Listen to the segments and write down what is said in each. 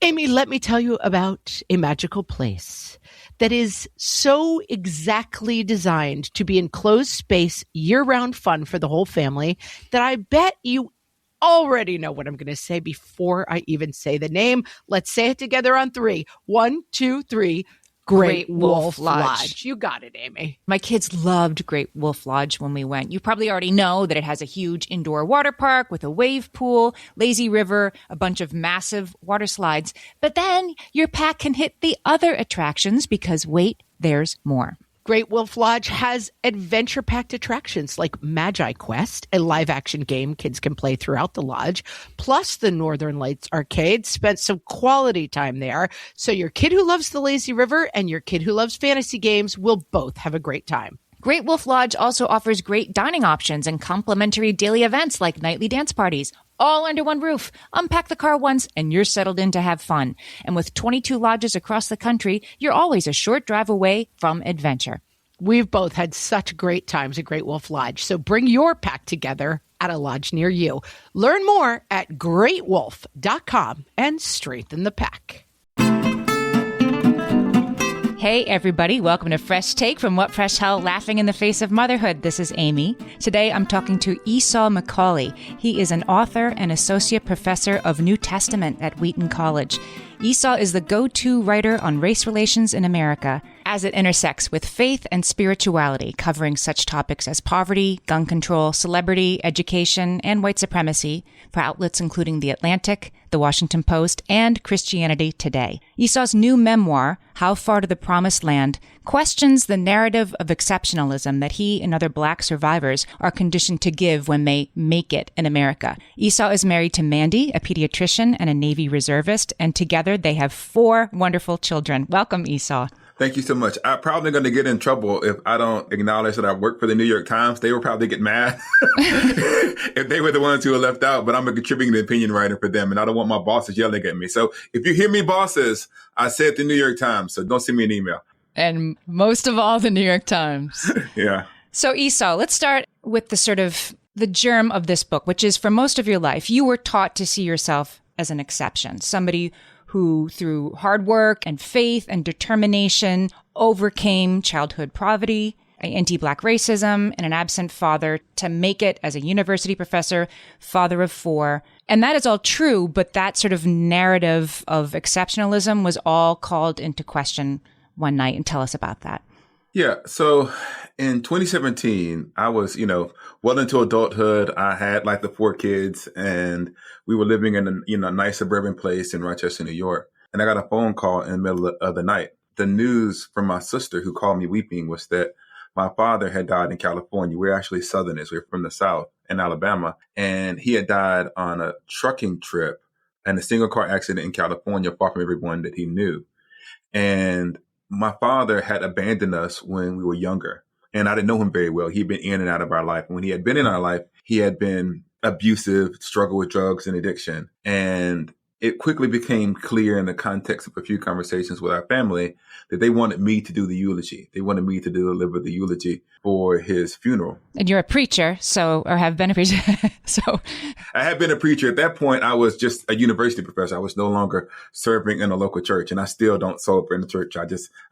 Amy, let me tell you about a magical place that is so exactly designed to be enclosed space, year-round fun for the whole family that I bet you already know what I'm going to say before I even say the name. Let's say it together on three. 1, 2, 3. Great Wolf Lodge. You got it, Amy. My kids loved Great Wolf Lodge when we went. You probably already know that it has a huge indoor water park with a wave pool, lazy river, a bunch of massive water slides. But then your pack can hit the other attractions because wait, there's more. Great Wolf Lodge has adventure-packed attractions like Magi Quest, a live-action game kids can play throughout the lodge, plus the Northern Lights Arcade. Spent some quality time there, so your kid who loves the lazy river and your kid who loves fantasy games will both have a great time. Great Wolf Lodge also offers great dining options and complimentary daily events like nightly dance parties, all under one roof. Unpack the car once and you're settled in to have fun. And with 22 lodges across the country, you're always a short drive away from adventure. We've both had such great times at Great Wolf Lodge, so bring your pack together at a lodge near you. Learn more at greatwolf.com and strengthen the pack. Hey everybody, welcome to Fresh Take from What Fresh Hell, Laughing in the Face of Motherhood. This is Amy. Today I'm talking to Esau McCaulley. He is an author and associate professor of New Testament at Wheaton College. Esau is the go-to writer on race relations in America as it intersects with faith and spirituality, covering such topics as poverty, gun control, celebrity, education, and white supremacy for outlets including The Atlantic, The Washington Post, and Christianity Today. Esau's new memoir, How Far to the Promised Land, questions the narrative of exceptionalism that he and other Black survivors are conditioned to give when they make it in America. Esau is married to Mandy, a pediatrician and a Navy reservist, and together they have 4 wonderful children. Welcome, Esau. Thank you so much. I'm probably going to get in trouble if I don't acknowledge that I work for the New York Times. They will probably get mad if they were the ones who were left out, but I'm a contributing opinion writer for them, and I don't want my bosses yelling at me. So if you hear me, bosses, I said the New York Times, so don't send me an email. And most of all, the New York Times. Yeah. So Esau, let's start with the germ of this book, which is for most of your life, you were taught to see yourself as an exception, somebody who through hard work and faith and determination overcame childhood poverty, anti-Black racism, and an absent father to make it as a university professor, father of 4. And that is all true, but that sort of narrative of exceptionalism was all called into question one night. And tell us about that. Yeah. So in 2017, I was, well into adulthood. I had like the 4 kids and we were living in a nice suburban place in Rochester, New York. And I got a phone call in the middle of the night. The news from my sister who called me weeping was that my father had died in California. We're actually Southerners. We're from the South in Alabama. And he had died on a trucking trip and a single car accident in California, far from everyone that he knew. And my father had abandoned us when we were younger, and I didn't know him very well. He'd been in and out of our life. When he had been in our life, he had been abusive, struggled with drugs and addiction. And it quickly became clear in the context of a few conversations with our family that they wanted me to do the eulogy. They wanted me to deliver the eulogy for his funeral. And you're a preacher, or have been a preacher. So I had been a preacher. At that point, I was just a university professor. I was no longer serving in a local church, and I still don't serve in the church.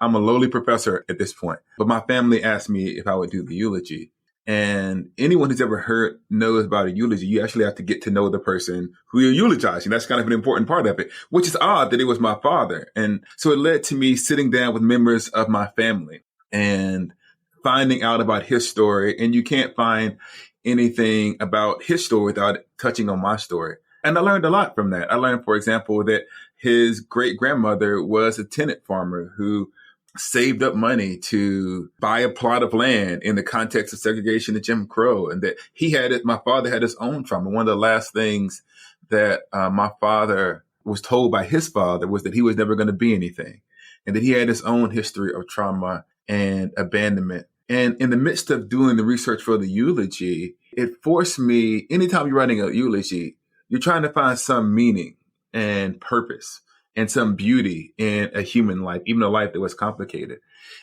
I'm a lowly professor at this point. But my family asked me if I would do the eulogy. And anyone who's ever knows about a eulogy, you actually have to get to know the person who you're eulogizing. That's kind of an important part of it, which is odd that it was my father. And so it led to me sitting down with members of my family and finding out about his story. And you can't find anything about his story without touching on my story. And I learned a lot from that. I learned, for example, that his great grandmother was a tenant farmer who saved up money to buy a plot of land in the context of segregation and Jim Crow, and that my father had his own trauma. One of the last things that my father was told by his father was that he was never going to be anything, and that he had his own history of trauma and abandonment. And in the midst of doing the research for the eulogy, it forced me, anytime you're writing a eulogy, you're trying to find some meaning and purpose and some beauty in a human life, even a life that was complicated.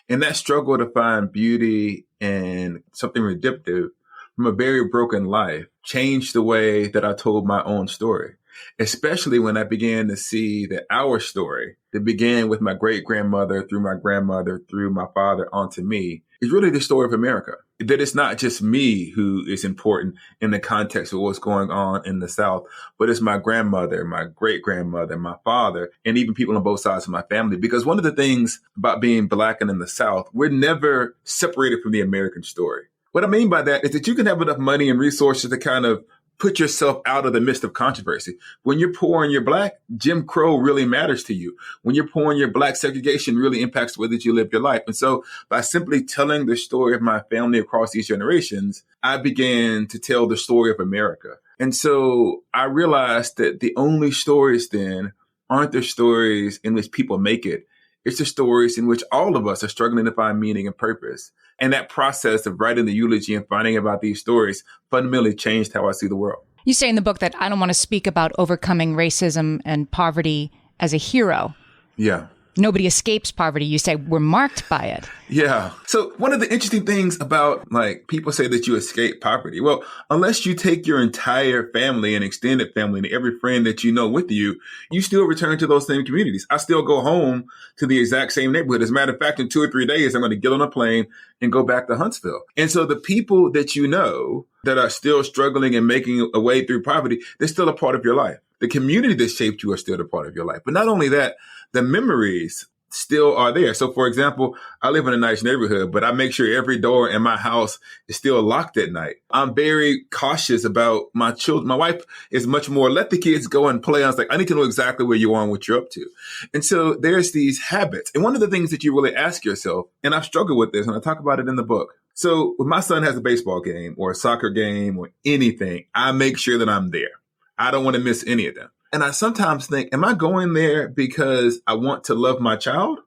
And that struggle to find beauty and something redemptive from a very broken life changed the way that I told my own story. especially when I began to see that our story that began with my great grandmother, through my grandmother, through my father, onto me, is really the story of America. That it's not just me who is important in the context of what's going on in the South, but it's my grandmother, my great grandmother, my father, and even people on both sides of my family. Because one of the things about being Black and in the South, we're never separated from the American story. What I mean by that is that you can have enough money and resources to kind of put yourself out of the midst of controversy. When you're poor and you're Black, Jim Crow really matters to you. When you're poor and you're Black, segregation really impacts the way that you live your life. And so by simply telling the story of my family across these generations, I began to tell the story of America. And so I realized that the only stories then aren't the stories in which people make it. It's the stories in which all of us are struggling to find meaning and purpose. And that process of writing the eulogy and finding about these stories fundamentally changed how I see the world. You say in the book that I don't want to speak about overcoming racism and poverty as a hero. Yeah. Nobody escapes poverty. You say we're marked by it. Yeah. So one of the interesting things about people say that you escape poverty. Well, unless you take your entire family and extended family and every friend that you know with you, you still return to those same communities. I still go home to the exact same neighborhood. As a matter of fact, in 2 or 3 days, I'm going to get on a plane and go back to Huntsville. And so the people that you know that are still struggling and making a way through poverty, they're still a part of your life. The community that shaped you are still a part of your life. But not only that, the memories still are there. So, for example, I live in a nice neighborhood, but I make sure every door in my house is still locked at night. I'm very cautious about my children. My wife is much more, let the kids go and play. I was like, I need to know exactly where you are and what you're up to. And so there's these habits. And one of the things that you really ask yourself, and I've struggled with this, and I talk about it in the book. So when my son has a baseball game or a soccer game or anything, I make sure that I'm there. I don't want to miss any of them. And I sometimes think, am I going there because I want to love my child?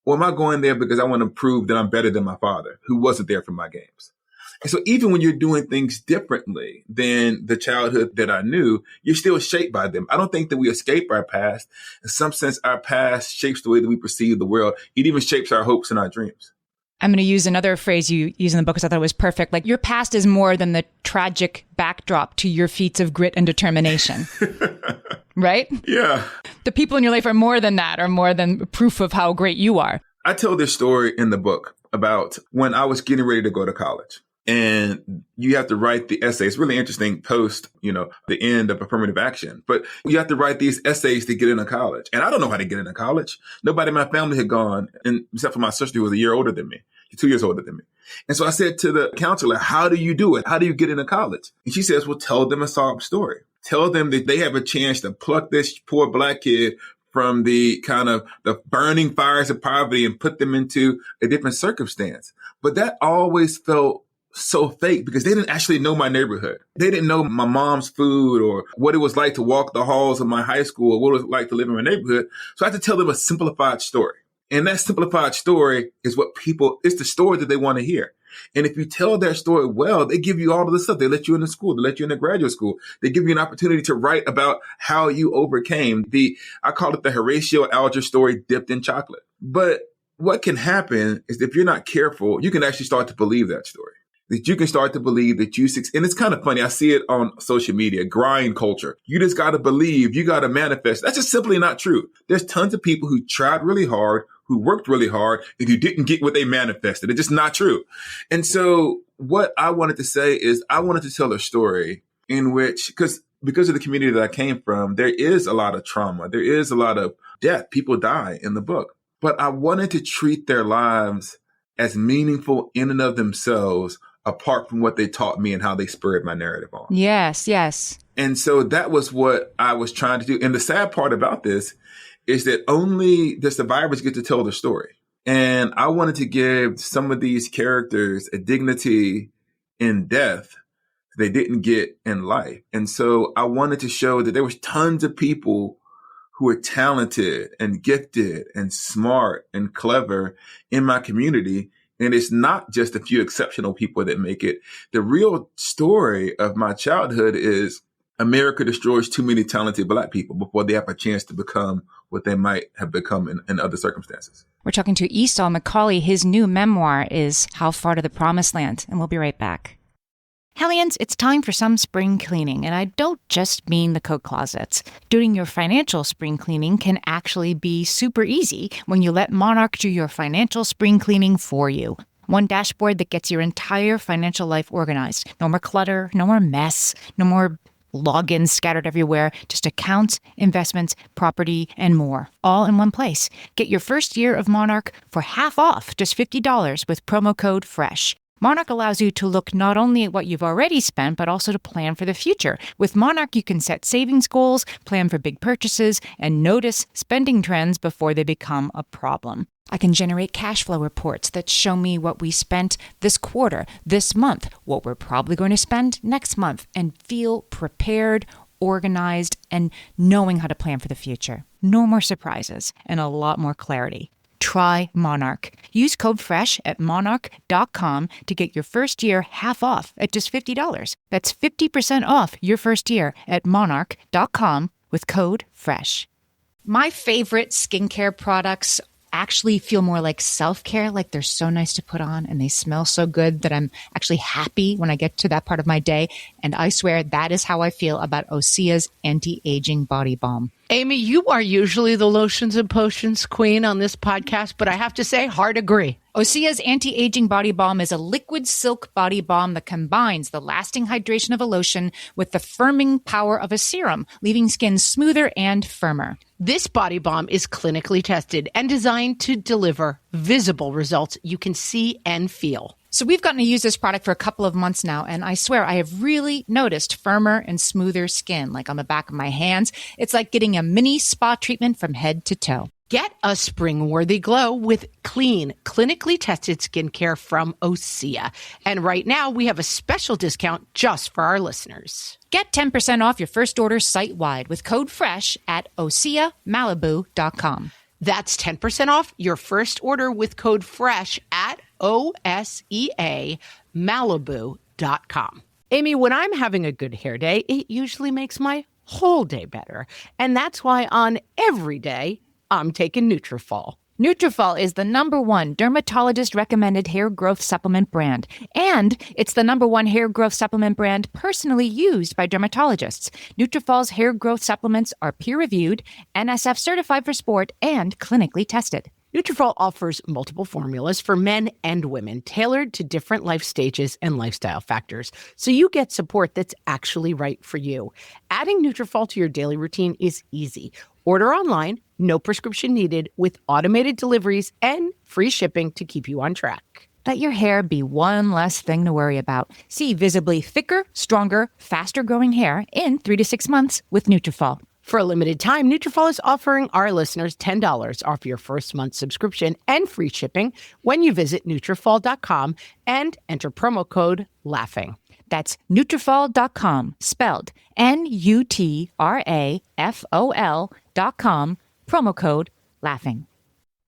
Or am I going there because I want to prove that I'm better than my father, who wasn't there for my games? And so even when you're doing things differently than the childhood that I knew, you're still shaped by them. I don't think that we escape our past. In some sense, our past shapes the way that we perceive the world. It even shapes our hopes and our dreams. I'm going to use another phrase you use in the book because I thought it was perfect. Like, your past is more than the tragic backdrop to your feats of grit and determination. Right? Yeah. The people in your life are more than that, are more than proof of how great you are. I tell this story in the book about when I was getting ready to go to college. And you have to write the essay. It's really interesting post, the end of affirmative action. But you have to write these essays to get into college. And I don't know how to get into college. Nobody in my family had gone, and except for my sister who was a year older than me, 2 years older than me. And so I said to the counselor, how do you do it? How do you get into college? And she says, well, tell them a sob story. Tell them that they have a chance to pluck this poor Black kid from the kind of the burning fires of poverty and put them into a different circumstance. But that always felt so fake because they didn't actually know my neighborhood. They didn't know my mom's food or what it was like to walk the halls of my high school or what it was like to live in my neighborhood. So I had to tell them a simplified story. And that simplified story is it's the story that they want to hear. And if you tell that story well, they give you all of the stuff. They let you into school. They let you into graduate school. They give you an opportunity to write about how you overcame I call it the Horatio Alger story dipped in chocolate. But what can happen is if you're not careful, you can actually start to believe that story. That you can start to believe that and it's kind of funny. I see it on social media, grind culture. You just got to believe, you got to manifest. That's just simply not true. There's tons of people who tried really hard, who worked really hard, and who didn't get what they manifested. It's just not true. And so what I wanted to say is I wanted to tell a story in which, because of the community that I came from, there is a lot of trauma. There is a lot of death. People die in the book. But I wanted to treat their lives as meaningful in and of themselves, apart from what they taught me and how they spurred my narrative on. Yes, yes. And so that was what I was trying to do. And the sad part about this is that only the survivors get to tell the story. And I wanted to give some of these characters a dignity in death they didn't get in life. And so I wanted to show that there was tons of people who were talented and gifted and smart and clever in my community. And it's not just a few exceptional people that make it. The real story of my childhood is America destroys too many talented Black people before they have a chance to become what they might have become in other circumstances. We're talking to Esau McCaulley. His new memoir is How Far to the Promised Land, and we'll be right back. Hellions, it's time for some spring cleaning, and I don't just mean the coat closets. Doing your financial spring cleaning can actually be super easy when you let Monarch do your financial spring cleaning for you. One dashboard that gets your entire financial life organized. No more clutter, no more mess, no more logins scattered everywhere, just accounts, investments, property, and more, all in one place. Get your first year of Monarch for half off, just $50 with promo code FRESH. Monarch allows you to look not only at what you've already spent, but also to plan for the future. With Monarch, you can set savings goals, plan for big purchases, and notice spending trends before they become a problem. I can generate cash flow reports that show me what we spent this quarter, this month, what we're probably going to spend next month, and feel prepared, organized, and knowing how to plan for the future. No more surprises and a lot more clarity. Try Monarch. Use code FRESH at monarch.com to get your first year half off at just $50. That's 50% off your first year at monarch.com with code FRESH. My favorite skincare products actually feel more like self-care, like they're so nice to put on and they smell so good that I'm actually happy when I get to that part of my day. And I swear that is how I feel about Osea's anti-aging body balm. Amy, you are usually the lotions and potions queen on this podcast, but I have to say, hard agree. Osea's anti-aging body balm is a liquid silk body balm that combines the lasting hydration of a lotion with the firming power of a serum, leaving skin smoother and firmer. This body balm is clinically tested and designed to deliver visible results you can see and feel. So we've gotten to use this product for a couple of months now, and I swear I have really noticed firmer and smoother skin, like on the back of my hands. It's like getting a mini spa treatment from head to toe. Get a spring-worthy glow with clean, clinically tested skincare from Osea. And right now, we have a special discount just for our listeners. Get 10% off your first order site-wide with code FRESH at OseaMalibu.com. That's 10% off your first order with code FRESH at OSEAMalibu.com. Amy, when I'm having a good hair day, it usually makes my whole day better. And that's why on every day, I'm taking Nutrafol. Nutrafol is the #1 dermatologist-recommended hair growth supplement brand. And it's the #1 hair growth supplement brand personally used by dermatologists. Nutrafol's hair growth supplements are peer-reviewed, NSF certified for sport, and clinically tested. Nutrafol offers multiple formulas for men and women tailored to different life stages and lifestyle factors, so you get support that's actually right for you. Adding Nutrafol to your daily routine is easy. Order online, no prescription needed, with automated deliveries and free shipping to keep you on track. Let your hair be one less thing to worry about. See visibly thicker, stronger, faster-growing hair in 3 to 6 months with Nutrafol. For a limited time, Nutrafol is offering our listeners $10 off your first month subscription and free shipping when you visit Nutrafol.com and enter promo code LAUGHING. That's Nutrafol.com, spelled Nutrafol.com, promo code LAUGHING.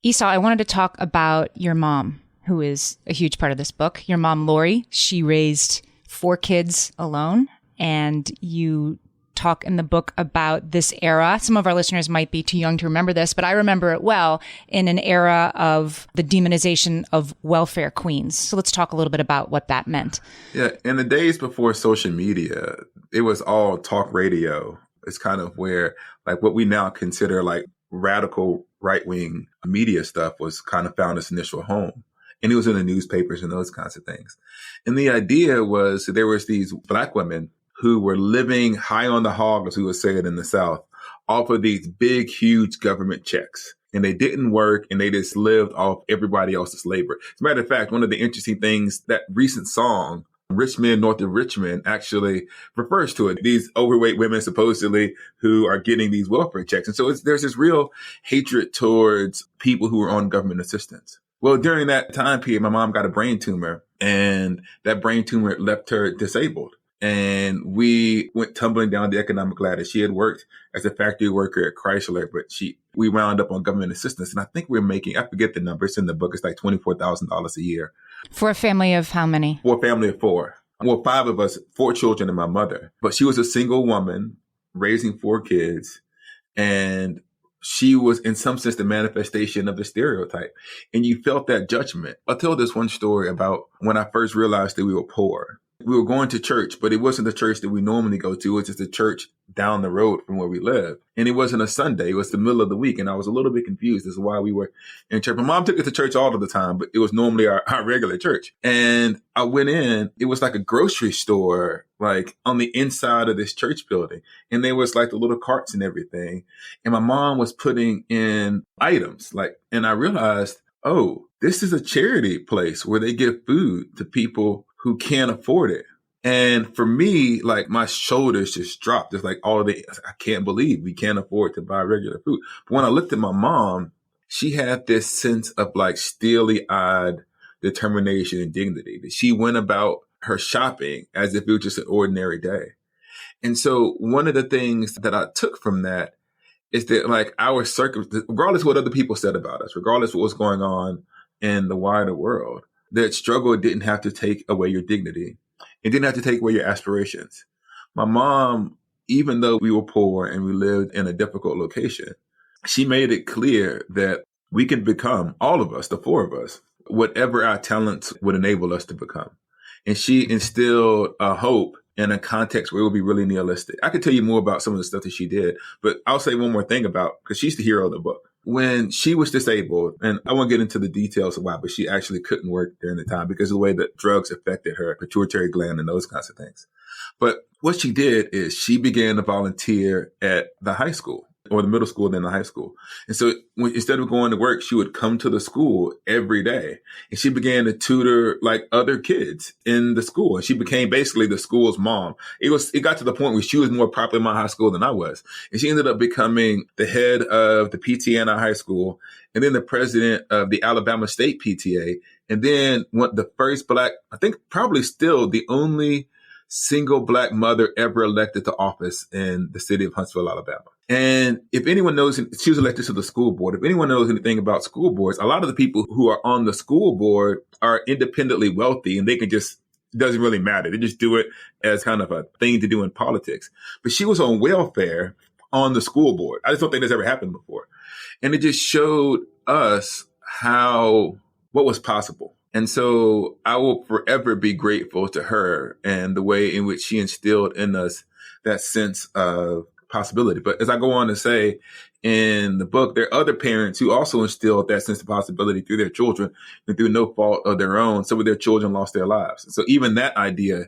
Esau, I wanted to talk about your mom, who is a huge part of this book. Your mom, Lori, she raised 4 kids alone, and you talk in the book about this era. Some of our listeners might be too young to remember this, but I remember it well, in an era of the demonization of welfare queens. So let's talk a little bit about what that meant. Yeah, in the days before social media, it was all talk radio. It's kind of where, like, what we now consider like radical right-wing media stuff was kind of found its initial home. And it was in the newspapers and those kinds of things. And the idea was there was these Black women who were living high on the hog, as we would say it in the South, off of these big, huge government checks. And they didn't work, and they just lived off everybody else's labor. As a matter of fact, one of the interesting things, that recent song, Rich Men North of Richmond, actually refers to it. These overweight women, supposedly, who are getting these welfare checks. And so there's this real hatred towards people who are on government assistance. Well, during that time period, my mom got a brain tumor, and that brain tumor left her disabled. And we went tumbling down the economic ladder. She had worked as a factory worker at Chrysler, but we wound up on government assistance. And I think we're making, I forget the number, it's in the book, it's like $24,000 a year. For a family of how many? For a family of 4. Well, 5 of us, 4 children and my mother. But she was a single woman raising 4 kids. And she was, in some sense, the manifestation of the stereotype. And you felt that judgment. I'll tell this one story about when I first realized that we were poor. We were going to church, but it wasn't the church that we normally go to. It was just a church down the road from where we live. And it wasn't a Sunday. It was the middle of the week. And I was a little bit confused as to why we were in church. My mom took us to church all of the time, but it was normally our regular church. And I went in, it was like a grocery store, like on the inside of this church building. And there was like the little carts and everything. And my mom was putting in items and I realized, oh, this is a charity place where they give food to people who can't afford it. And for me, like my shoulders just dropped. It's like I can't believe we can't afford to buy regular food. But when I looked at my mom, she had this sense of like steely-eyed determination and dignity that she went about her shopping as if it was just an ordinary day. And so one of the things that I took from that is that like our circumstances, regardless of what other people said about us, regardless of what was going on in the wider world, that struggle didn't have to take away your dignity. It didn't have to take away your aspirations. My mom, even though we were poor and we lived in a difficult location, she made it clear that we can become, all of us, the four of us, whatever our talents would enable us to become. And she instilled a hope in a context where it would be really nihilistic. I could tell you more about some of the stuff that she did, but I'll say one more thing because she's the hero of the book. When she was disabled, and I won't get into the details of why, but she actually couldn't work during the time because of the way that drugs affected her pituitary gland and those kinds of things. But what she did is she began to volunteer at the high school, or the middle school, then the high school. And so instead of going to work, she would come to the school every day. And she began to tutor like other kids in the school. And she became basically the school's mom. It got to the point where she was more popular in my high school than I was. And she ended up becoming the head of the PTA in our high school, and then the president of the Alabama State PTA. And then the first Black, I think probably still the only single Black mother ever elected to office in the city of Huntsville, Alabama. And if anyone knows, she was elected to the school board. If anyone knows anything about school boards, a lot of the people who are on the school board are independently wealthy and they can just, it doesn't really matter. They just do it as kind of a thing to do in politics. But she was on welfare on the school board. I just don't think that's ever happened before. And it just showed us what was possible. And so I will forever be grateful to her and the way in which she instilled in us that sense of possibility. But as I go on to say in the book, there are other parents who also instilled that sense of possibility through their children and through no fault of their own. Some of their children lost their lives. So even that idea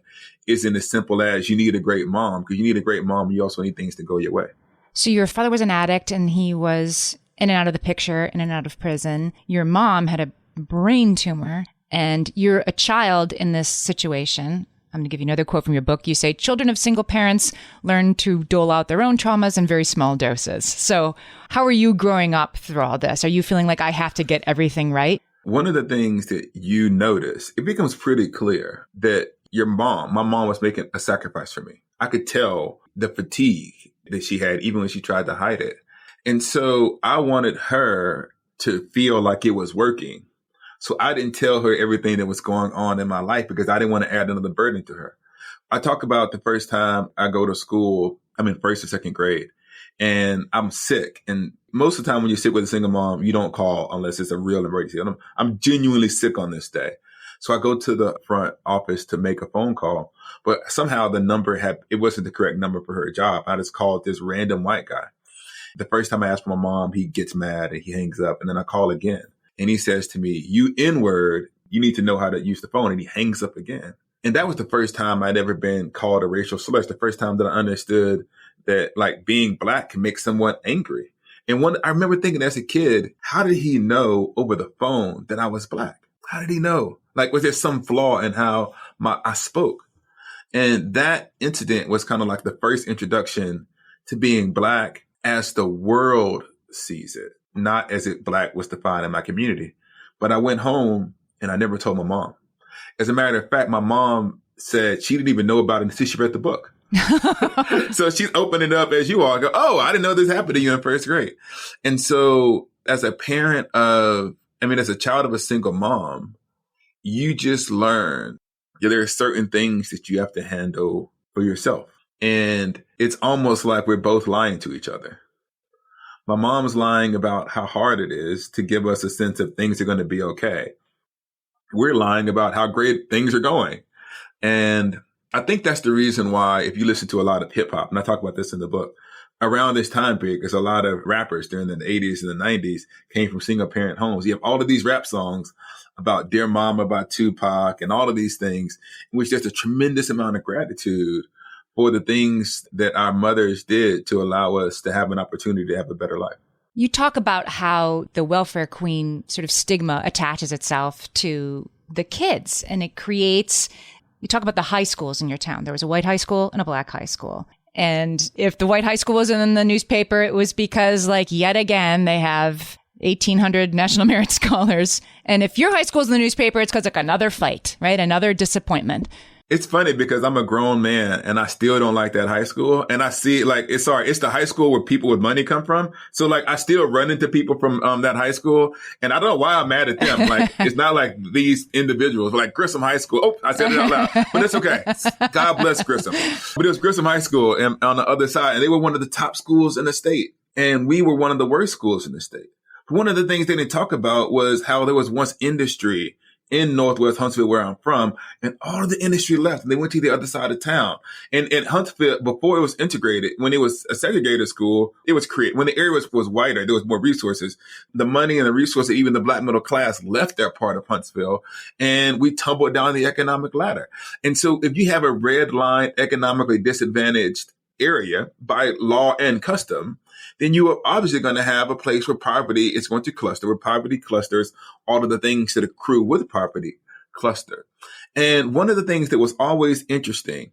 isn't as simple as you need a great mom, because you need a great mom. You also need things to go your way. So your father was an addict and he was in and out of the picture, in and out of prison. Your mom had a brain tumor and you're a child in this situation. I'm going to give you another quote from your book. You say, children of single parents learn to dole out their own traumas in very small doses. So how are you growing up through all this? Are you feeling like I have to get everything right? One of the things that you notice, it becomes pretty clear that my mom was making a sacrifice for me. I could tell the fatigue that she had, even when she tried to hide it. And so I wanted her to feel like it was working. So I didn't tell her everything that was going on in my life because I didn't want to add another burden to her. I talk about the first time I go to school, I'm in first or second grade, and I'm sick. And most of the time when you're sick with a single mom, you don't call unless it's a real emergency. I'm genuinely sick on this day. So I go to the front office to make a phone call, but somehow the number it wasn't the correct number for her job. I just called this random white guy. The first time I ask my mom, he gets mad and he hangs up, and then I call again. And he says to me, you N-word, you need to know how to use the phone. And he hangs up again. And that was the first time I'd ever been called a racial slur. It's the first time that I understood that like being Black can make someone angry. And I remember thinking as a kid, how did he know over the phone that I was Black? How did he know? Like, was there some flaw in how I spoke? And that incident was kind of like the first introduction to being Black as the world sees it. Not as it Black was defined in my community. But I went home and I never told my mom. As a matter of fact, my mom said she didn't even know about it until she read the book. So she's opening it up as you all go, oh, I didn't know this happened to you in first grade. And so as a as a child of a single mom, you just learn there are certain things that you have to handle for yourself. And it's almost like we're both lying to each other. My mom's lying about how hard it is to give us a sense of things are going to be okay. We're lying about how great things are going. And I think that's the reason why, if you listen to a lot of hip hop, and I talk about this in the book, around this time period, because a lot of rappers during the 80s and the 90s came from single parent homes. You have all of these rap songs about Dear Mama by Tupac and all of these things, in which there's a tremendous amount of gratitude for the things that our mothers did to allow us to have an opportunity to have a better life. You talk about how the welfare queen sort of stigma attaches itself to the kids, and it creates, you talk about the high schools in your town. There was a white high school and a black high school. And if the white high school was in the newspaper, it was because, like, yet again, they have 1,800 National Merit Scholars. And if your high school's in the newspaper, it's because, like, another fight, right? Another disappointment. It's funny because I'm a grown man and I still don't like that high school. And I see it's the high school where people with money come from. So like I still run into people from that high school, and I don't know why I'm mad at them. Like it's not like these individuals, like Grissom High School. Oh, I said it out loud, but it's okay. God bless Grissom. But it was Grissom High School and on the other side, and they were one of the top schools in the state. And we were one of the worst schools in the state. But one of the things they didn't talk about was how there was once industry in Northwest Huntsville, where I'm from, and all of the industry left and they went to the other side of town. And in Huntsville, before it was integrated, when it was a segregated school, it was created. When the area was whiter, there was more resources. The money and the resources, even the black middle class, left that part of Huntsville, and we tumbled down the economic ladder. And so if you have a red line, economically disadvantaged area by law and custom, then you are obviously going to have a place where poverty is going to cluster, where poverty clusters, all of the things that accrue with poverty cluster. And one of the things that was always interesting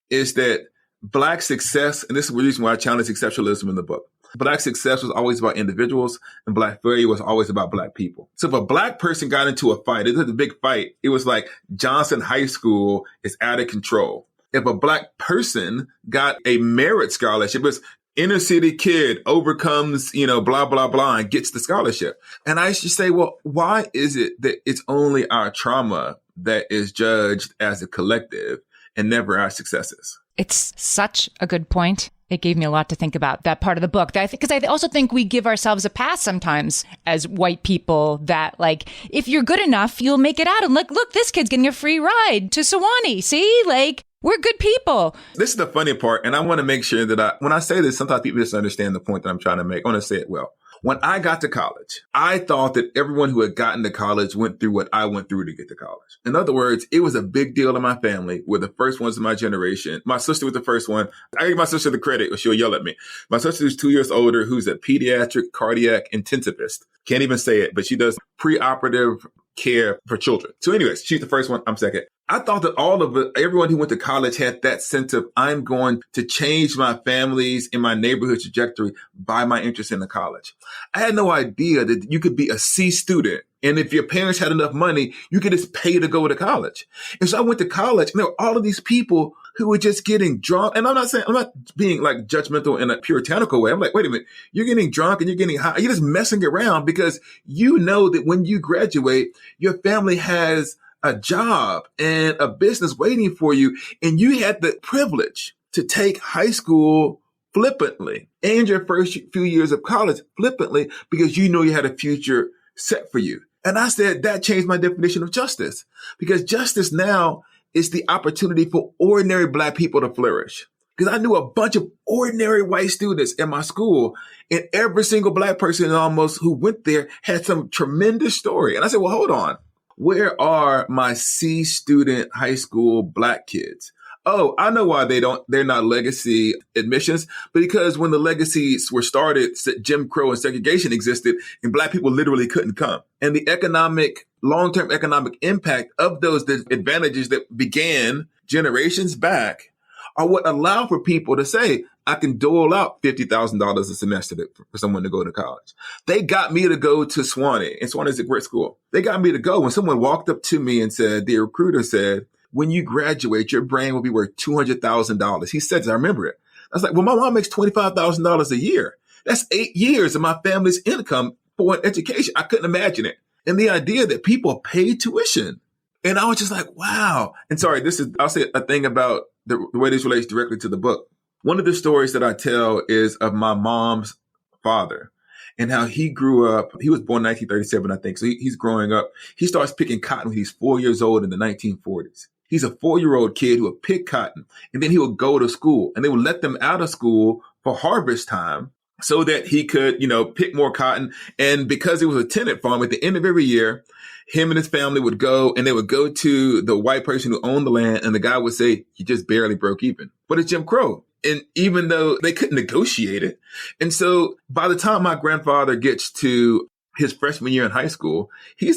is that Black success, and this is the reason why I challenge exceptionalism in the book, Black success was always about individuals and Black failure was always about Black people. So if a Black person got into a fight, it was a big fight. It was like Johnson High School is out of control. If a Black person got a merit scholarship, it was inner city kid overcomes, blah, blah, blah, and gets the scholarship. And I used to say, well, why is it that it's only our trauma that is judged as a collective and never our successes? It's such a good point. It gave me a lot to think about, that part of the book. Because I also think we give ourselves a pass sometimes as white people that, like, if you're good enough, you'll make it out. And look, this kid's getting a free ride to Sewanee. See, like, we're good people. This is the funny part. And I want to make sure that when I say this, sometimes people misunderstand the point that I'm trying to make. I want to say it well. When I got to college, I thought that everyone who had gotten to college went through what I went through to get to college. In other words, it was a big deal in my family. We're the first ones in my generation. My sister was the first one. I give my sister the credit or she'll yell at me. My sister is 2 years older, who's a pediatric cardiac intensivist. Can't even say it, but she does preoperative care for children. So anyways, she's the first one. I'm second. I thought that everyone who went to college had that sense of, I'm going to change my family's and my neighborhood trajectory by my interest in the college. I had no idea that you could be a C student. And if your parents had enough money, you could just pay to go to college. And so I went to college and there were all of these people who were just getting drunk. And I'm not being like judgmental in a puritanical way. I'm like, wait a minute, you're getting drunk and you're getting high. You're just messing around because you know that when you graduate, your family has a job and a business waiting for you. And you had the privilege to take high school flippantly and your first few years of college flippantly because you know you had a future set for you. And I said that changed my definition of justice, because justice now is the opportunity for ordinary Black people to flourish. Because I knew a bunch of ordinary white students in my school, and every single Black person almost who went there had some tremendous story. And I said, well, hold on. Where are my C student high school Black kids? Oh, I know why they're not legacy admissions, but because when the legacies were started, Jim Crow and segregation existed and Black people literally couldn't come. And the long-term economic impact of those advantages that began generations back are what allow for people to say, I can dole out $50,000 a semester for someone to go to college. They got me to go to Sewanee, and Sewanee is a great school. They got me to go when someone walked up to me and said, the recruiter said, when you graduate, your brain will be worth $200,000. He said, I remember it. I was like, well, my mom makes $25,000 a year. That's 8 years of my family's income for an education. I couldn't imagine it. And the idea that people pay tuition. And I was just like, wow. And sorry, I'll say a thing about the way this relates directly to the book. One of the stories that I tell is of my mom's father and how he grew up. He was born in 1937, I think. So he's growing up. He starts picking cotton when he's 4 years old in the 1940s. He's a 4-year-old kid who would pick cotton, and then he would go to school, and they would let them out of school for harvest time so that he could, pick more cotton. And because it was a tenant farm, at the end of every year, him and his family would go, and they would go to the white person who owned the land, and the guy would say, "You just barely broke even." But it's Jim Crow. And even though they couldn't negotiate it. And so by the time my grandfather gets to his freshman year in high school, he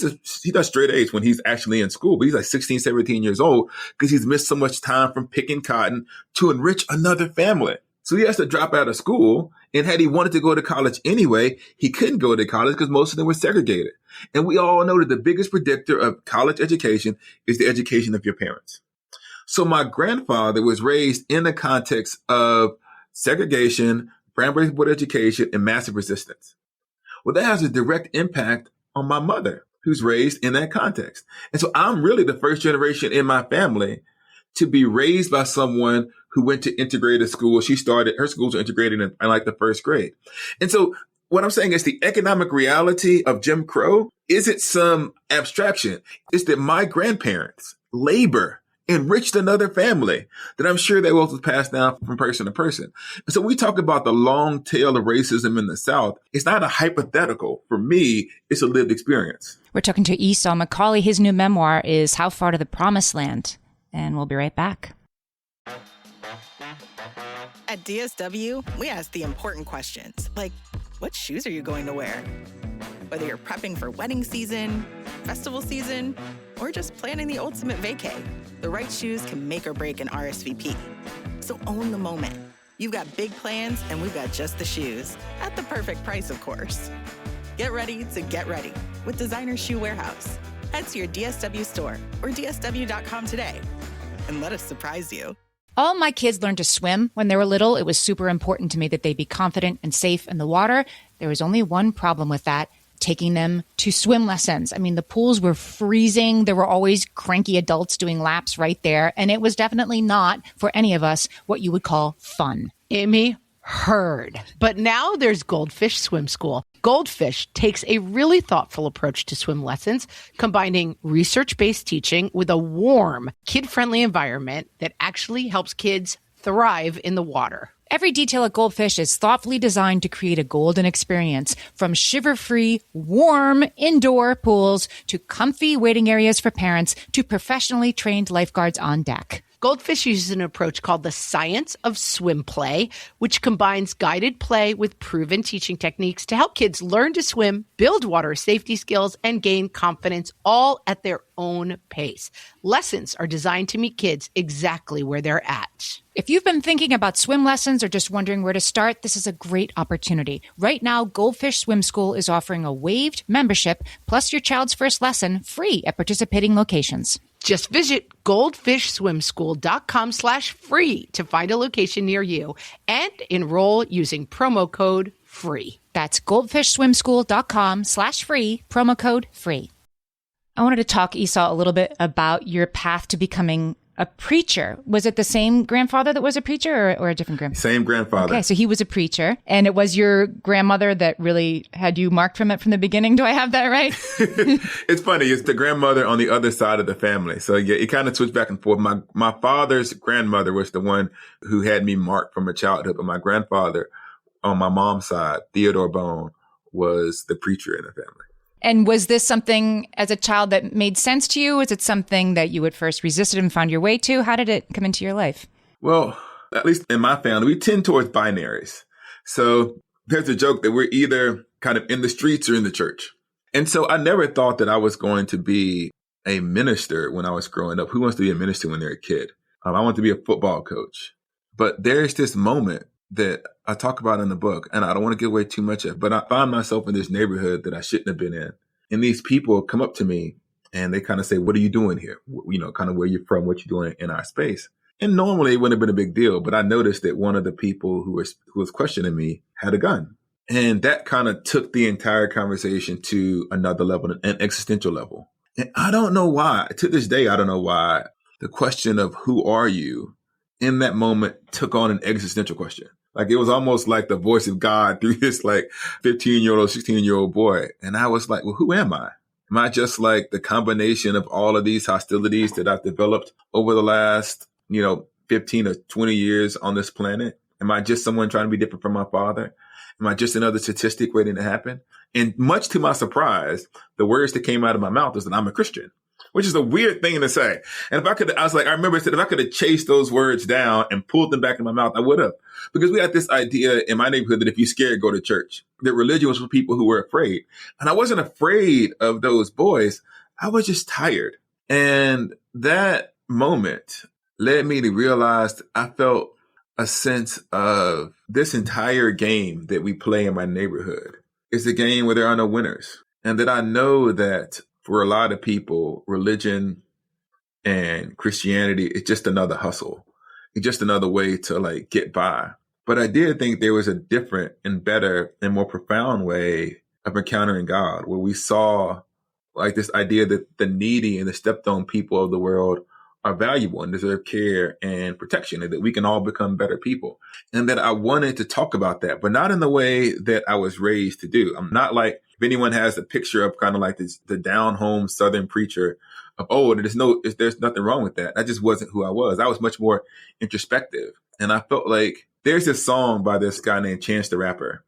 does straight A's when he's actually in school, but he's like 16, 17 years old because he's missed so much time from picking cotton to enrich another family. So he has to drop out of school. And had he wanted to go to college anyway, he couldn't go to college because most of them were segregated. And we all know that the biggest predictor of college education is the education of your parents. So my grandfather was raised in the context of segregation, Brown-based board education, and massive resistance. Well, that has a direct impact on my mother, who's raised in that context. And so I'm really the first generation in my family to be raised by someone who went to integrated school. Her schools were integrated in like the first grade. And so what I'm saying is the economic reality of Jim Crow isn't some abstraction. It's that my grandparents' labor enriched another family that I'm sure that wealth was passed down from person to person. And so we talk about the long tail of racism in the South. It's not a hypothetical. For me, it's a lived experience. We're talking to Esau McCaulley. His new memoir is How Far to the Promised Land? And we'll be right back. At DSW, we ask the important questions, like, what shoes are you going to wear? Whether you're prepping for wedding season, festival season, or just planning the ultimate vacay, the right shoes can make or break an RSVP. So own the moment. You've got big plans, and we've got just the shoes. At the perfect price, of course. Get ready to get ready with Designer Shoe Warehouse. Head to your DSW store or dsw.com today and let us surprise you. All my kids learned to swim when they were little. It was super important to me that they be confident and safe in the water. There was only one problem with that: taking them to swim lessons. I mean, the pools were freezing. There were always cranky adults doing laps right there. And it was definitely not, for any of us, what you would call fun. Amy, heard. But now there's Goldfish Swim School. Goldfish takes a really thoughtful approach to swim lessons, combining research-based teaching with a warm, kid-friendly environment that actually helps kids thrive in the water. Every detail at Goldfish is thoughtfully designed to create a golden experience, from shiver-free, warm indoor pools to comfy waiting areas for parents to professionally trained lifeguards on deck. Goldfish uses an approach called the science of swim play, which combines guided play with proven teaching techniques to help kids learn to swim, build water safety skills, and gain confidence, all at their own pace. Lessons are designed to meet kids exactly where they're at. If you've been thinking about swim lessons or just wondering where to start, this is a great opportunity. Right now, Goldfish Swim School is offering a waived membership plus your child's first lesson free at participating locations. Just visit goldfishswimschool.com/free to find a location near you and enroll using promo code FREE. That's goldfishswimschool.com/free, promo code FREE. I wanted to talk, Esau, a little bit about your path to becoming a preacher. Was it the same grandfather that was a preacher or a different grandfather? Same grandfather. Okay, so he was a preacher, and it was your grandmother that really had you marked from it from the beginning. Do I have that right? It's funny. It's the grandmother on the other side of the family. So yeah, it kind of switched back and forth. My father's grandmother was the one who had me marked from a childhood, but my grandfather on my mom's side, Theodore Bone, was the preacher in the family. And was this something as a child that made sense to you? Was it something that you at first resisted and found your way to? How did it come into your life? Well, at least in my family, we tend towards binaries. So there's a joke that we're either kind of in the streets or in the church. And so I never thought that I was going to be a minister when I was growing up. Who wants to be a minister when they're a kid? I wanted to be a football coach. But there's this moment that I talk about in the book, and I don't want to give away too much of it, but I found myself in this neighborhood that I shouldn't have been in. And these people come up to me and they kind of say, "What are you doing here?" Kind of where you're from, what you're doing in our space. And normally it wouldn't have been a big deal, but I noticed that one of the people who was questioning me had a gun. And that kind of took the entire conversation to another level, an existential level. And I don't know why, to this day, I don't know why the question of who are you in that moment took on an existential question. Like, it was almost like the voice of God through this 15-year-old, 16-year-old boy. And I was like, well, who am I? Am I just like the combination of all of these hostilities that I've developed over the last, 15 or 20 years on this planet? Am I just someone trying to be different from my father? Am I just another statistic waiting to happen? And much to my surprise, the words that came out of my mouth was that I'm a Christian, which is a weird thing to say. And I remember I said, if I could have chased those words down and pulled them back in my mouth, I would have. Because we had this idea in my neighborhood that if you're scared, go to church. That religion was for people who were afraid. And I wasn't afraid of those boys. I was just tired. And that moment led me to realize that I felt a sense of this entire game that we play in my neighborhood is a game where there are no winners. And that I know that for a lot of people, religion and Christianity is just another hustle. It's just another way to get by. But I did think there was a different and better and more profound way of encountering God, where we saw this idea that the needy and the stepped on people of the world are valuable and deserve care and protection, and that we can all become better people. And that I wanted to talk about that, but not in the way that I was raised to do. I'm not like, if anyone has a picture of kind of like this, the down home Southern preacher of, there's nothing wrong with that. That just wasn't who I was. I was much more introspective. And I felt like there's this song by this guy named Chance the Rapper.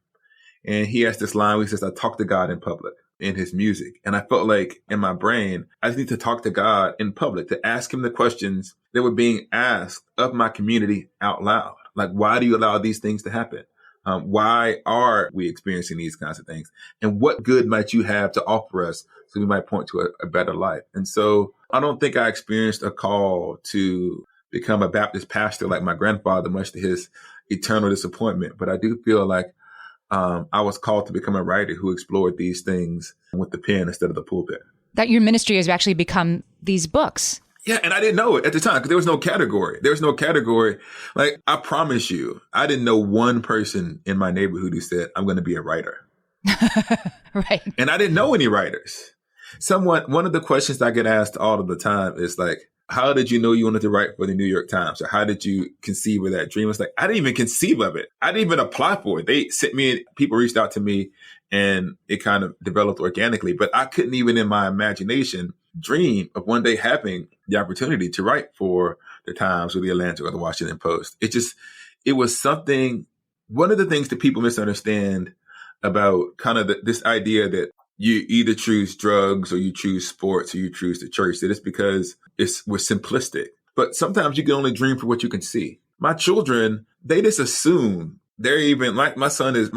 And he has this line where he says, I talk to God in public, in his music. And I felt like in my brain, I just need to talk to God in public, to ask him the questions that were being asked of my community out loud. Like, why do you allow these things to happen? Why are we experiencing these kinds of things? And what good might you have to offer us so we might point to a better life? And so I don't think I experienced a call to become a Baptist pastor like my grandfather, much to his eternal disappointment. But I do feel like I was called to become a writer who explored these things with the pen instead of the pulpit. That your ministry has actually become these books. Yeah, and I didn't know it at the time because there was no category. There was no category. Like, I promise you, I didn't know one person in my neighborhood who said, I'm going to be a writer. Right. And I didn't know any writers. One of the questions I get asked all of the time is like, how did you know you wanted to write for the New York Times? Or how did you conceive of that dream? It's like, I didn't even conceive of it. I didn't even apply for it. People reached out to me and it kind of developed organically, but I couldn't even in my imagination dream of one day having the opportunity to write for the Times or the Atlantic or the Washington Post. It was something, one of the things that people misunderstand about kind of this idea that you either choose drugs or you choose sports or you choose the church, that it's because we're simplistic. But sometimes you can only dream for what you can see. My children, they just assume they're even like my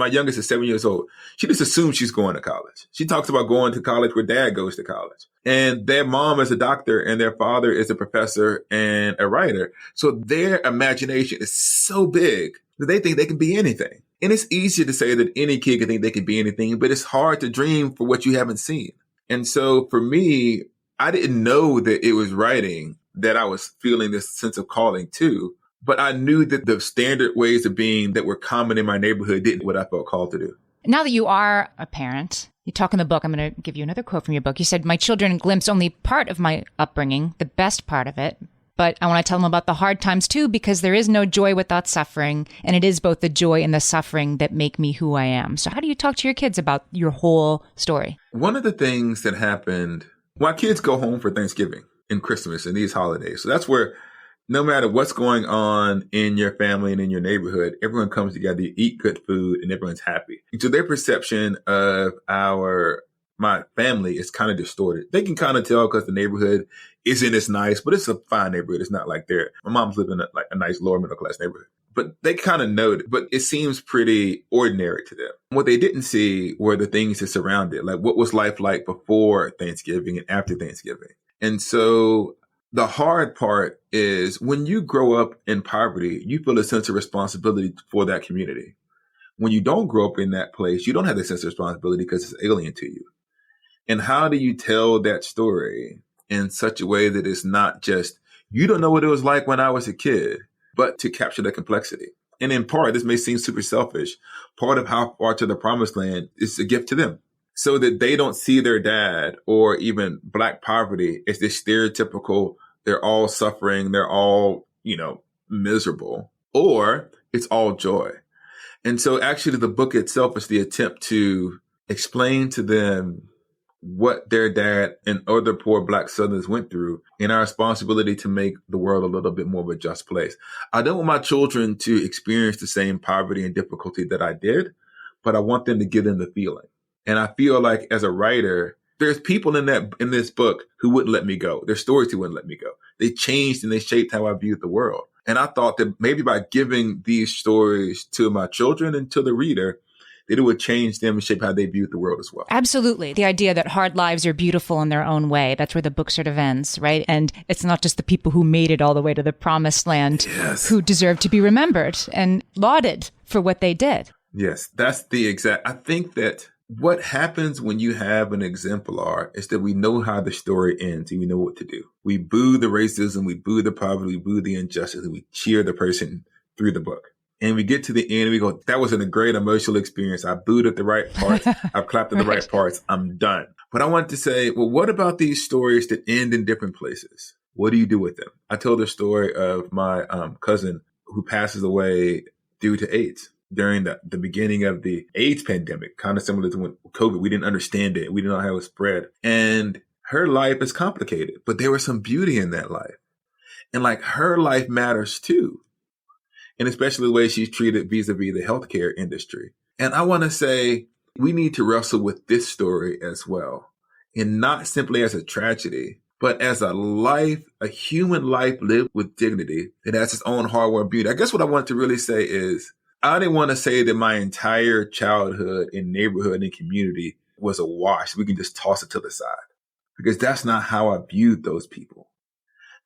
youngest is 7 years old. She just assumes she's going to college. She talks about going to college where dad goes to college. And their mom is a doctor and their father is a professor and a writer. So their imagination is so big that they think they can be anything. And it's easier to say that any kid can think they can be anything, but it's hard to dream for what you haven't seen. And so for me, I didn't know that it was writing that I was feeling this sense of calling to, but I knew that the standard ways of being that were common in my neighborhood didn't what I felt called to do. Now that you are a parent, you talk in the book, I'm going to give you another quote from your book. You said, my children glimpse only part of my upbringing, the best part of it. But I want to tell them about the hard times too, because there is no joy without suffering. And it is both the joy and the suffering that make me who I am. So how do you talk to your kids about your whole story? One of the things that happened, my kids go home for Thanksgiving and Christmas and these holidays. So that's where no matter what's going on in your family and in your neighborhood, everyone comes together, you eat good food, and everyone's happy. And so their perception of my family is kind of distorted. They can kind of tell because the neighborhood isn't as nice, but it's a fine neighborhood. It's not like my mom's living in a nice lower middle class neighborhood. But they kind of know it, but it seems pretty ordinary to them. What they didn't see were the things that surrounded it, like what was life like before Thanksgiving and after Thanksgiving. And so the hard part is when you grow up in poverty, you feel a sense of responsibility for that community. When you don't grow up in that place, you don't have the sense of responsibility because it's alien to you. And how do you tell that story in such a way that it's not just, you don't know what it was like when I was a kid, but to capture the complexity? And in part, this may seem super selfish. Part of how far to the promised land is a gift to them, so that they don't see their dad or even Black poverty as this stereotypical, they're all suffering, they're all, miserable, or it's all joy. And so actually the book itself is the attempt to explain to them what their dad and other poor Black Southerners went through and our responsibility to make the world a little bit more of a just place. I don't want my children to experience the same poverty and difficulty that I did, but I want them to get in the feeling. And I feel like as a writer, there's people in this book who wouldn't let me go. There's stories who wouldn't let me go. They changed and they shaped how I viewed the world. And I thought that maybe by giving these stories to my children and to the reader, that it would change them and shape how they viewed the world as well. Absolutely. The idea that hard lives are beautiful in their own way. That's where the book sort of ends, right? And it's not just the people who made it all the way to the promised land who deserve to be remembered and lauded for what they did. Yes, that's I think that what happens when you have an exemplar is that we know how the story ends and we know what to do. We boo the racism, we boo the poverty, we boo the injustice, and we cheer the person through the book. And we get to the end and we go, that was a great emotional experience. I booed at the right parts. I've clapped at the right parts. I'm done. But I wanted to say, well, what about these stories that end in different places? What do you do with them? I told the story of my cousin who passes away due to AIDS during the beginning of the AIDS pandemic, kind of similar to when COVID. We didn't understand it. We didn't know how it spread. And her life is complicated, but there was some beauty in that life. And like her life matters too. And especially the way she's treated vis-a-vis the healthcare industry. And I want to say we need to wrestle with this story as well. And not simply as a tragedy, but as a human life lived with dignity that has its own hard-won beauty. I guess what I want to really say is, I didn't want to say that my entire childhood and neighborhood and community was a wash. We can just toss it to the side. Because that's not how I viewed those people.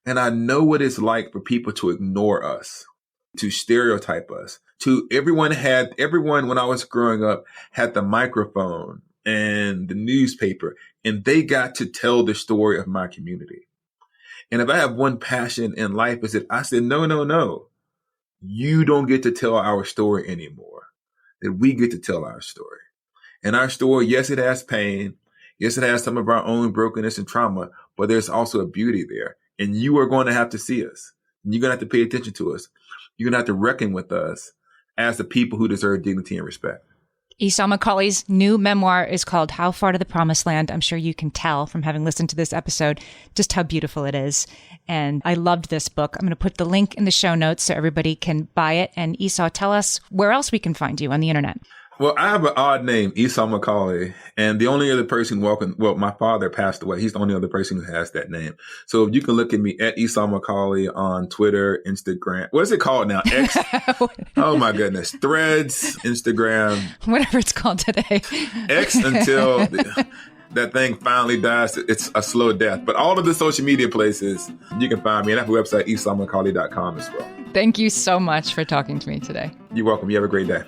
And I know what it's like for people to ignore us, to stereotype us, everyone when I was growing up had the microphone and the newspaper, and they got to tell the story of my community. And if I have one passion in life, is that I said, no, you don't get to tell our story anymore, that we get to tell our story. And our story, yes, it has pain. Yes, it has some of our own brokenness and trauma, but there's also a beauty there. And you are going to have to see us. And you're going to have to pay attention to us. You're going to have to reckon with us as the people who deserve dignity and respect. Esau McCaulley's new memoir is called How Far to the Promised Land. I'm sure you can tell from having listened to this episode just how beautiful it is. And I loved this book. I'm going to put the link in the show notes so everybody can buy it. And Esau, tell us where else we can find you on the internet. Well, I have an odd name, Esau McCaulley, and the only other person my father passed away. He's the only other person who has that name. So you can look at me at Esau McCaulley on Twitter, Instagram. What is it called now? X? Oh my goodness. Threads, Instagram. Whatever it's called today. X until that thing finally dies. It's a slow death. But all of the social media places, you can find me. And I have a website, EsauMcCaulley.com as well. Thank you so much for talking to me today. You're welcome. You have a great day.